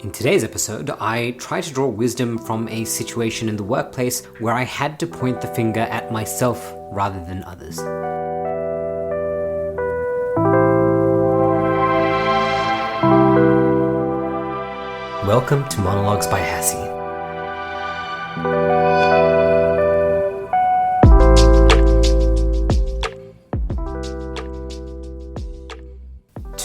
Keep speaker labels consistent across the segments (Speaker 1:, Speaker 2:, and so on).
Speaker 1: In today's episode, I try to draw wisdom from a situation in the workplace where I had to point the finger at myself rather than others. Welcome to Monologues by Hassie.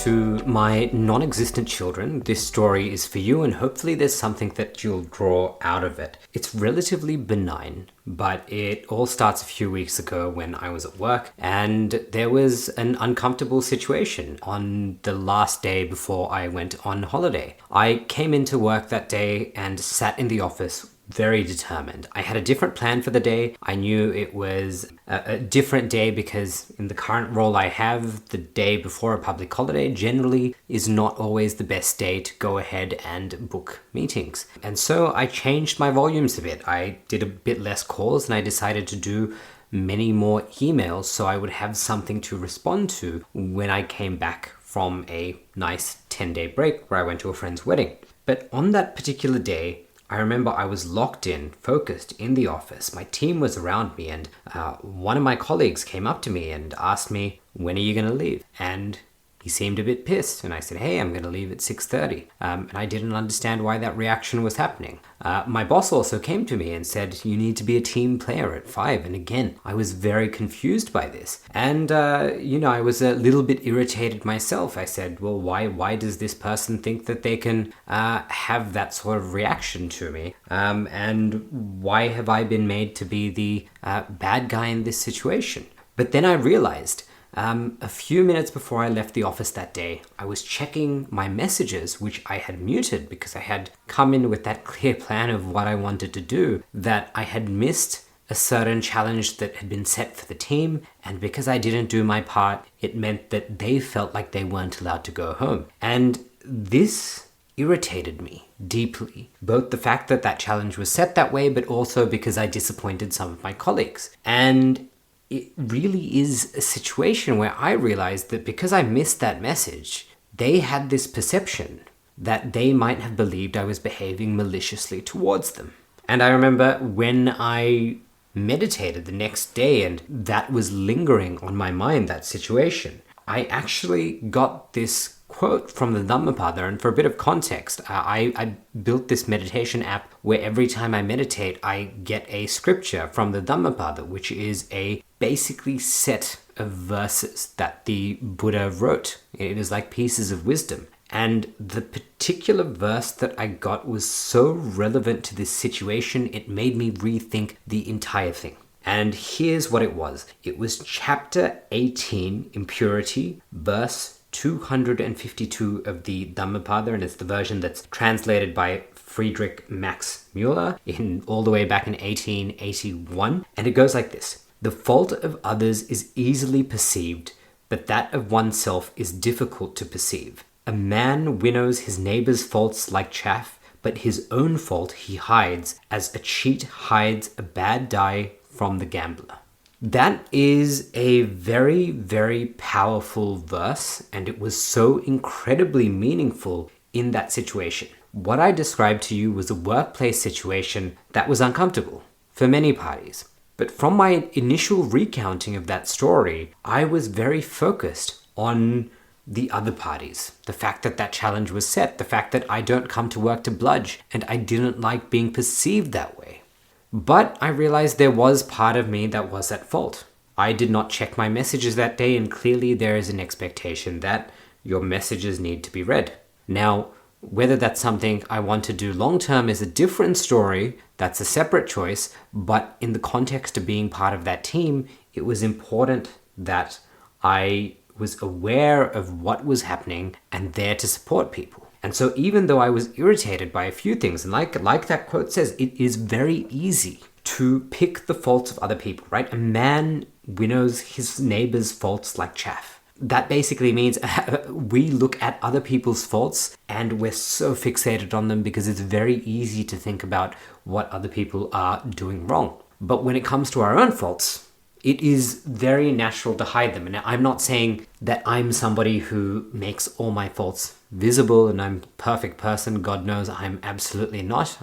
Speaker 1: To my non-existent children, this story is for you, and hopefully there's something that you'll draw out of it. It's relatively benign, but it all starts a few weeks ago when I was at work, and there was an uncomfortable situation on the last day before I went on holiday. I came into work that day and sat in the office very determined. I had a different plan for the day. I knew it was a different day because in the current role I have, the day before a public holiday generally is not always the best day to go ahead and book meetings. And so I changed my volumes a bit. I did a bit less calls and I decided to do many more emails so I would have something to respond to when I came back from a nice 10-day break where I went to a friend's wedding. But on that particular day, I remember I was locked in, focused in the office. My team was around me, and one of my colleagues came up to me and asked me, "When are you going to leave?" And he seemed a bit pissed, and I said, "Hey, I'm going to leave at 6:30. And I didn't understand why that reaction was happening. My boss also came to me and said, "You need to be a team player at 5. And again, I was very confused by this. And, I was a little bit irritated myself. I said, well, why does this person think that they can have that sort of reaction to me? And why have I been made to be the bad guy in this situation?" But then I realized, a few minutes before I left the office that day, I was checking my messages, which I had muted because I had come in with that clear plan of what I wanted to do, that I had missed a certain challenge that had been set for the team, and because I didn't do my part, it meant that they felt like they weren't allowed to go home. And this irritated me deeply, both the fact that that challenge was set that way, but also because I disappointed some of my colleagues. And it really is a situation where I realized that because I missed that message, they had this perception that they might have believed I was behaving maliciously towards them. And I remember when I meditated the next day and that was lingering on my mind, that situation, I actually got this quote from the Dhammapada. And for a bit of context, I built this meditation app where every time I meditate, I get a scripture from the Dhammapada, which is a basically set of verses that the Buddha wrote. It is like pieces of wisdom. And the particular verse that I got was so relevant to this situation, it made me rethink the entire thing. And here's what it was. It was chapter 18, Impurity, verse 252 of the Dhammapada, and it's the version that's translated by Friedrich Max Muller all the way back in 1881. And it goes like this: "The fault of others is easily perceived, but that of oneself is difficult to perceive. A man winnows his neighbour's faults like chaff, but his own fault he hides, as a cheat hides a bad die from the gambler." That is a very, very powerful verse, and it was so incredibly meaningful in that situation. What I described to you was a workplace situation that was uncomfortable for many parties. But from my initial recounting of that story, I was very focused on the other parties. The fact that that challenge was set, the fact that I don't come to work to bludge, and I didn't like being perceived that way. But I realized there was part of me that was at fault. I did not check my messages that day, and clearly there is an expectation that your messages need to be read. Now, whether that's something I want to do long term is a different story. That's a separate choice. But in the context of being part of that team, it was important that I was aware of what was happening and there to support people. And so even though I was irritated by a few things, and like that quote says, it is very easy to pick the faults of other people, right? A man winnows his neighbor's faults like chaff. That basically means we look at other people's faults and we're so fixated on them because it's very easy to think about what other people are doing wrong. But when it comes to our own faults, it is very natural to hide them. And I'm not saying that I'm somebody who makes all my faults visible and I'm a perfect person. God knows I'm absolutely not.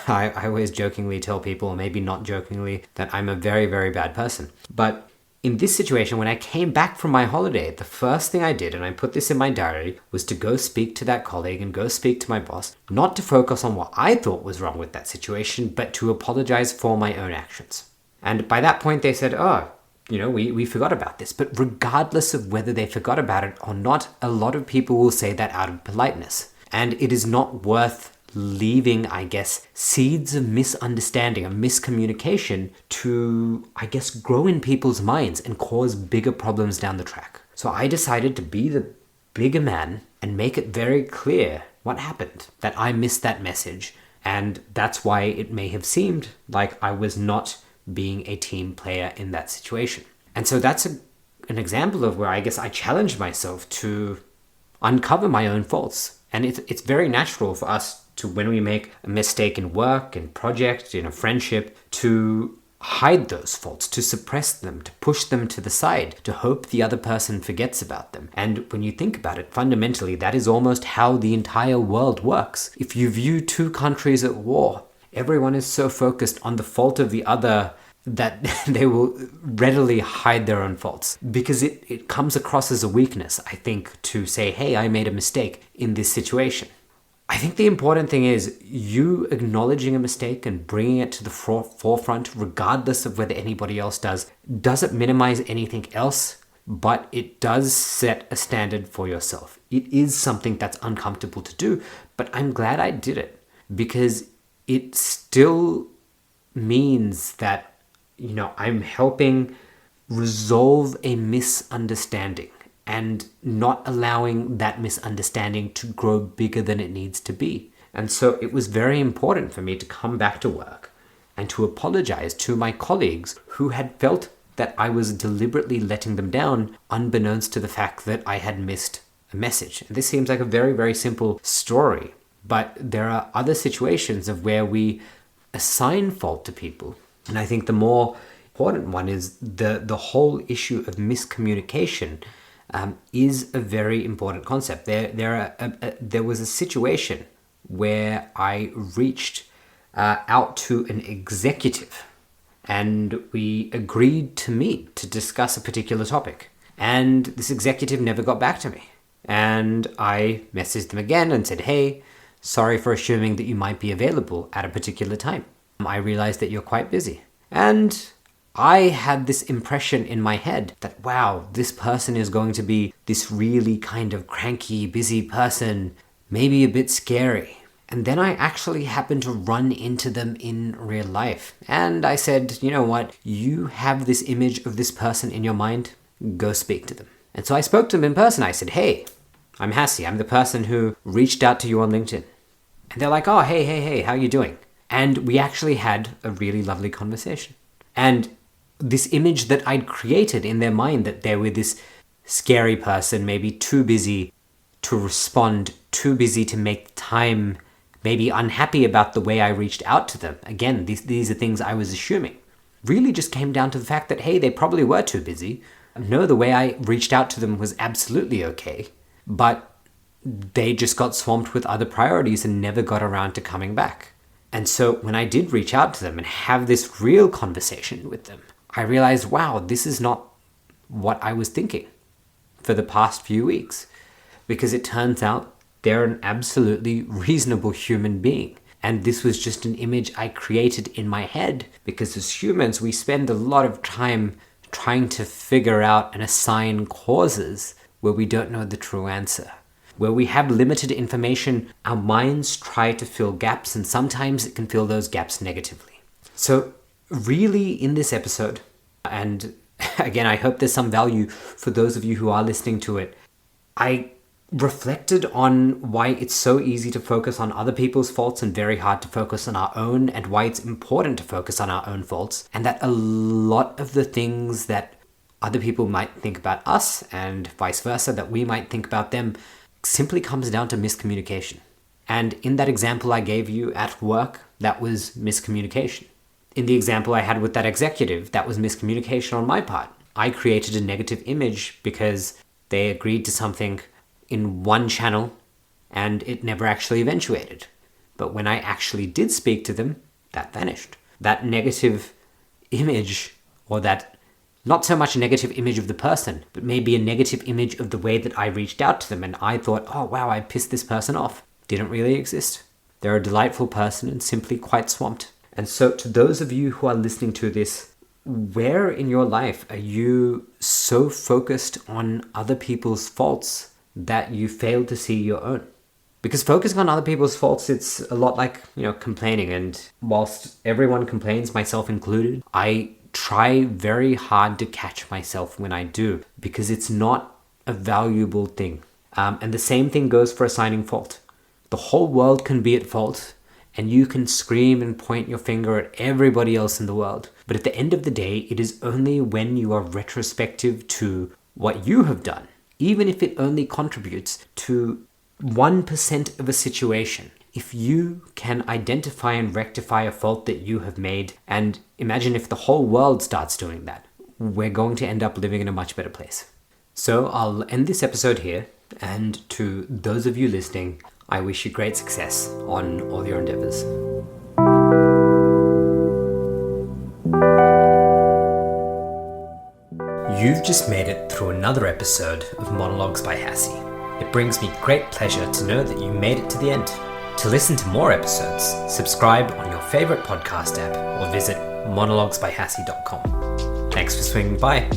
Speaker 1: I always jokingly tell people, or maybe not jokingly, that I'm a very, very bad person. But in this situation, when I came back from my holiday, the first thing I did, and I put this in my diary, was to go speak to that colleague and go speak to my boss, not to focus on what I thought was wrong with that situation, but to apologize for my own actions. And by that point, they said, oh, we forgot about this. But regardless of whether they forgot about it or not, a lot of people will say that out of politeness. And it is not worth leaving, I guess, seeds of misunderstanding, of miscommunication to, I guess, grow in people's minds and cause bigger problems down the track. So I decided to be the bigger man and make it very clear what happened, that I missed that message. And that's why it may have seemed like I was not being a team player in that situation. And so that's an example of where I guess I challenged myself to uncover my own faults. And it's very natural for us to, when we make a mistake in work, in project, in a friendship, to hide those faults, to suppress them, to push them to the side, to hope the other person forgets about them. And when you think about it, fundamentally, that is almost how the entire world works. If you view two countries at war, everyone is so focused on the fault of the other that they will readily hide their own faults, because it comes across as a weakness, I think, to say, hey, I made a mistake in this situation. I think the important thing is you acknowledging a mistake and bringing it to the forefront, regardless of whether anybody else does, doesn't minimize anything else, but it does set a standard for yourself. It is something that's uncomfortable to do, but I'm glad I did it, because it still means that, I'm helping resolve a misunderstanding and not allowing that misunderstanding to grow bigger than it needs to be. And so it was very important for me to come back to work and to apologize to my colleagues who had felt that I was deliberately letting them down, unbeknownst to the fact that I had missed a message. And this seems like a very, very simple story, but there are other situations of where we assign fault to people. And I think the more important one is the whole issue of miscommunication is a very important concept. There was a situation where I reached out to an executive and we agreed to meet to discuss a particular topic. And this executive never got back to me. And I messaged them again and said, hey, sorry for assuming that you might be available at a particular time. I realized that you're quite busy. And I had this impression in my head that, wow, this person is going to be this really kind of cranky, busy person, maybe a bit scary. And then I actually happened to run into them in real life. And I said, you know what? You have this image of this person in your mind. Go speak to them. And so I spoke to them in person. I said, hey, I'm Hassie. I'm the person who reached out to you on LinkedIn. And they're like, oh, hey, how you doing? And we actually had a really lovely conversation. And this image that I'd created in their mind, that they were this scary person, maybe too busy to respond, too busy to make time, maybe unhappy about the way I reached out to them. Again, these are things I was assuming. Really just came down to the fact that, hey, they probably were too busy. No, the way I reached out to them was absolutely okay. But they just got swamped with other priorities and never got around to coming back. And so when I did reach out to them and have this real conversation with them, I realized, wow, this is not what I was thinking for the past few weeks. Because it turns out they're an absolutely reasonable human being. And this was just an image I created in my head, because as humans, we spend a lot of time trying to figure out and assign causes where we don't know the true answer. Where we have limited information, our minds try to fill gaps, and sometimes it can fill those gaps negatively. So really in this episode, and again, I hope there's some value for those of you who are listening to it, I reflected on why it's so easy to focus on other people's faults and very hard to focus on our own, and why it's important to focus on our own faults, and that a lot of the things that other people might think about us and vice versa, that we might think about them, simply comes down to miscommunication. And in that example I gave you at work, that was miscommunication. In the example I had with that executive, that was miscommunication on my part. I created a negative image because they agreed to something in one channel and it never actually eventuated. But when I actually did speak to them, that vanished. That negative image, or that not so much a negative image of the person, but maybe a negative image of the way that I reached out to them and I thought, oh wow, I pissed this person off, didn't really exist. They're a delightful person and simply quite swamped. And so to those of you who are listening to this, where in your life are you so focused on other people's faults that you fail to see your own? Because focusing on other people's faults, it's a lot like, complaining. And whilst everyone complains, myself included, I try very hard to catch myself when I do, because it's not a valuable thing. And the same thing goes for assigning fault. The whole world can be at fault, and you can scream and point your finger at everybody else in the world. But at the end of the day, it is only when you are retrospective to what you have done, even if it only contributes to 1% of a situation. If you can identify and rectify a fault that you have made, and imagine if the whole world starts doing that, we're going to end up living in a much better place. So I'll end this episode here, and to those of you listening, I wish you great success on all your endeavors. You've just made it through another episode of Monologues by Hassie. It brings me great pleasure to know that you made it to the end. To listen to more episodes, subscribe on your favorite podcast app or visit monologuesbyhassie.com. Thanks for swinging by.